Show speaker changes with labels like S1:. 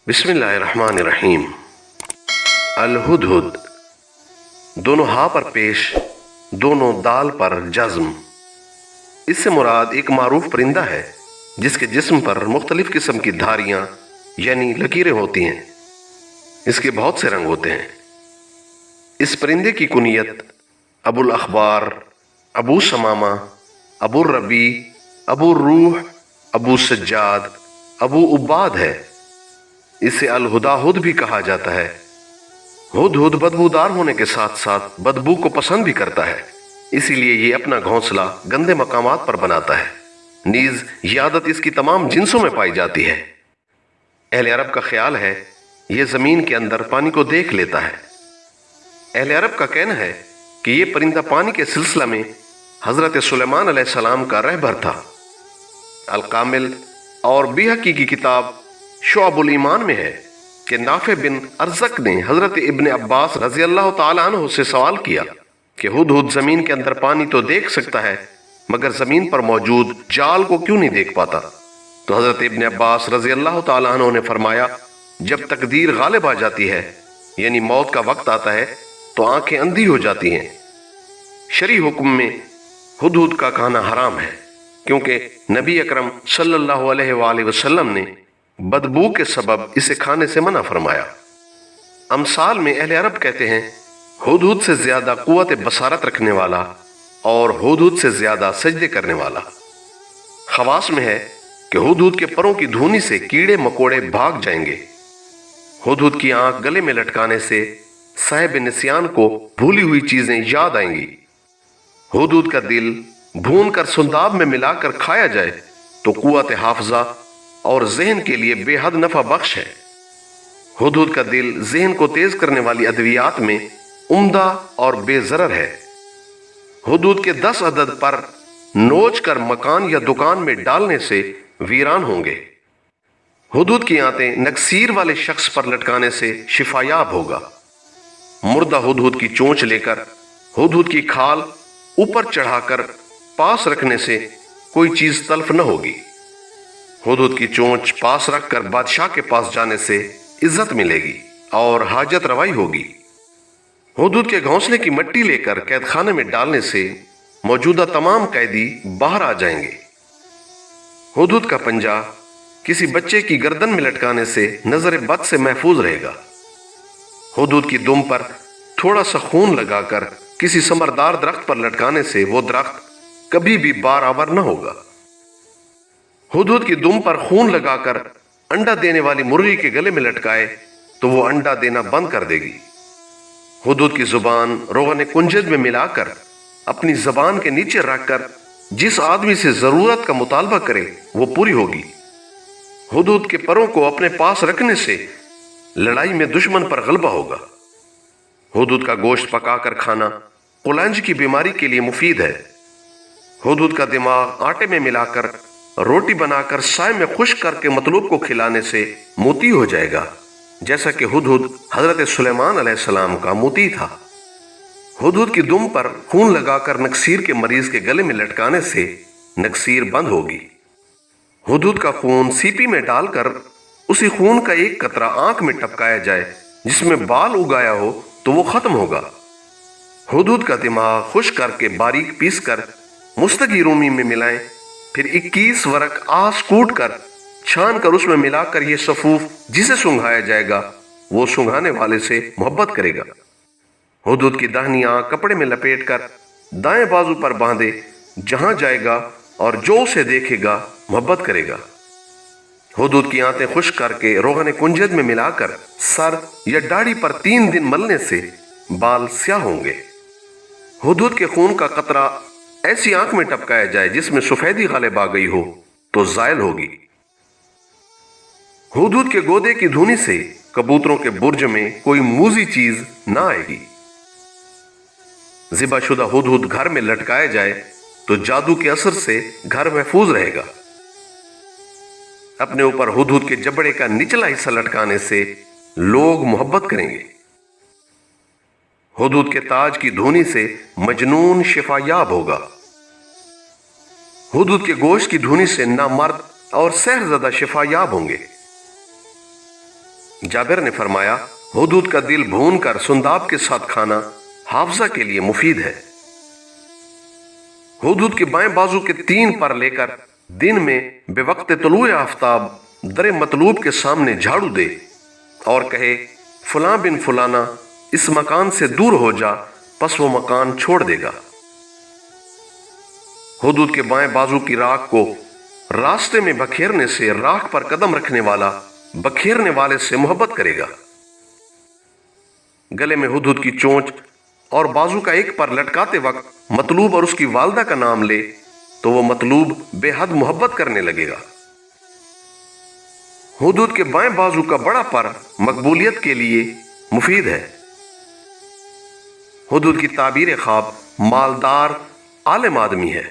S1: बिस्मिल्लाहिर्रहमानिर्रहीम। अल-हुदहुद, दोनों हा पर पेश, दोनों दाल पर जज्म। इससे मुराद एक मारूफ परिंदा है जिसके जिस्म पर मुख्तलिफ किस्म की धारियां यानी लकीरें होती हैं। इसके बहुत से रंग होते हैं। इस परिंदे की कुनियत अबुल अखबार, अबू शमामा, अबू रबी, अबू रूह, अबू सज्जाद, अबू उब्बाद है। इसे अल-हुदाहुद भी कहा जाता है। हुदहुद बदबूदार होने के साथ साथ बदबू को पसंद भी करता है, इसीलिए ये अपना घोंसला गंदे मकामात पर बनाता है। नीज ये आदत इसकी तमाम जिन्सों में पाई जाती है। अहले अरब का ख्याल है ये जमीन के अंदर पानी को देख लेता है। अहले अरब का कहना है कि ये परिंदा पानी के सिलसिला में हजरत सुलेमान अलैहिस्सलाम का रहबर था। अल-कामिल और बिहकी की किताब शुअबुल ईमान में है कि नाफे बिन अरज़क ने हजरत इब्न अब्बास रज़ी अल्लाह तआला अन्हु से सवाल किया कि हुदहुद जमीन के अंदर पानी तो देख सकता है मगर जमीन पर मौजूद जाल को क्यों नहीं देख पाता। तो हजरत इब्न अब्बास रज़ी अल्लाह तआला अन्हु ने फरमाया, जब तकदीर गालिब आ जाती है यानी मौत का वक्त आता है तो आंखें अंधी हो जाती हैं। शरई हुक्म में हुदहुद का खाना हराम है क्योंकि नबी अकरम सल्लल्लाहु अलैहि वसल्लम ने बदबू के सबब इसे खाने से मना फरमाया। अमसाल में अहले अरब कहते हैं हुदहुद से ज्यादा कुव्वत बसारत रखने वाला और हुदहुद से ज्यादा सजदे करने वाला। खवास में है कि हुदहुद के परों की धूनी से कीड़े मकोड़े भाग जाएंगे। हुदहुद की आंख गले में लटकाने से साहिब निस्यान को भूली हुई चीजें याद आएंगी। हुदहुद का दिल भून कर सुंदाब में मिलाकर खाया जाए तो कुव्वत हाफजा और ज़हन के लिए बेहद नफा बख्श है। हुदहुद का दिल ज़हन को तेज करने वाली अद्वियात में उम्दा और बेज़रर है। हुदहुद के 10 अदद पर नोच कर मकान या दुकान में डालने से वीरान होंगे। हुदहुद की आंतें नक्सीर वाले शख्स पर लटकाने से शिफायाब होगा। मुर्दा हुदहुद की चोंच लेकर हुदहुद की खाल ऊपर चढ़ाकर पास रखने से कोई चीज तल्फ न होगी। हुदहुद की चोंच पास रखकर बादशाह के पास जाने से इज्जत मिलेगी और हाजत रवाई होगी। हुदहुद के घोंसले की मट्टी लेकर कैद खाने में डालने से मौजूदा तमाम कैदी बाहर आ जाएंगे। हुदहुद का पंजा किसी बच्चे की गर्दन में लटकाने से नजर बद से महफूज रहेगा। हुदहुद की दुम पर थोड़ा सा खून लगाकर किसी समरदार दरख्त पर लटकाने से वो दरख्त कभी भी बारावर न होगा। हुदहुद की दुम पर खून लगाकर अंडा देने वाली मुर्गी के गले में लटकाए तो वो अंडा देना बंद कर देगी। हुदहुद की जुबान रोगन कुंजद में मिलाकर अपनी जबान के नीचे रखकर जिस आदमी से जरूरत का मुतालबा करे वो पूरी होगी। हुदहुद के परों को अपने पास रखने से लड़ाई में दुश्मन पर गलबा होगा। हुदहुद का गोश्त पकाकर खाना कुलंज की बीमारी के लिए मुफीद है। हुदहुद का दिमाग आटे में मिलाकर रोटी बनाकर साय में खुश्क करके मतलूब को खिलाने से मोती हो जाएगा, जैसा कि हुदहुद हजरत सुलेमान अलैहिस्सलाम का मोती था। हुदहुद की दुम पर खून लगाकर नक्सीर के मरीज के गले में लटकाने से नक्सीर बंद होगी। हुदहुद का खून सीपी में डालकर उसी खून का एक कतरा आंख में टपकाया जाए जिसमें बाल उगाया हो तो वो खत्म होगा। हुदहुद का दिमाग खुश्क करके बारीक पीस कर मुस्तगी रूमी में मिलाएं, फिर 21 वरक आस कूट कर छान कर उसमें मिलाकर ये सफूफ जिसे सुंघाया जाएगा वो सुंघाने वाले से मोहब्बत करेगा। हुदहुद की दाहिनी आंख कपड़े में लपेट कर दाएं बाजू पर बांधे, जहां जाएगा और जो उसे देखेगा मोहब्बत करेगा। हुदहुद की आंतें खुश्क करके रोगन कुंजद में मिलाकर सर या दाढ़ी पर 3 दिन मलने से बाल स्याह होंगे। हुदहुद के खून का कतरा ऐसी आंख में टपकाया जाए जिसमें सफेदी गालिब आ गई हो तो जायल होगी। हुदहुद के गोदे की धुनी से कबूतरों के बुर्ज में कोई मूजी चीज ना आएगी। ज़िबाशुदा हुदहुद घर में लटकाया जाए तो जादू के असर से घर महफूज रहेगा। अपने ऊपर हुदहुद के जबड़े का निचला हिस्सा लटकाने से लोग मोहब्बत करेंगे। हुदहुद के ताज की धुनी से मजनून शिफायाब होगा। हुदहुद के गोश्त की धुनी से नामर्द और सहरज़दा शिफायाब होंगे। जाबिर ने फरमाया, हुदूद का दिल भून कर सुंदाब के साथ खाना हाफजा के लिए मुफीद है। हुदूद के बाएं बाजू के 3 पर लेकर दिन में बेवक्त तुलूए आफ्ताब दरे मतलूब के सामने झाड़ू दे और कहे, फलां बिन फलाना इस मकान से दूर हो जा, पस वो मकान छोड़ देगा। हुदूद के बाएं बाजू की राख को रास्ते में बखेरने से राख पर कदम रखने वाला बखेरने वाले से मोहब्बत करेगा। गले में हुदूद की चोंच और बाजू का एक पर लटकाते वक्त मतलूब और उसकी वालदा का नाम ले तो वो मतलूब बेहद मोहब्बत करने लगेगा। हुदूद के बाएं बाजू का बड़ा पर मकबूलियत के लिए मुफीद है। हुदूद की ताबीर ख्वाब मालदार आलिम आदमी है।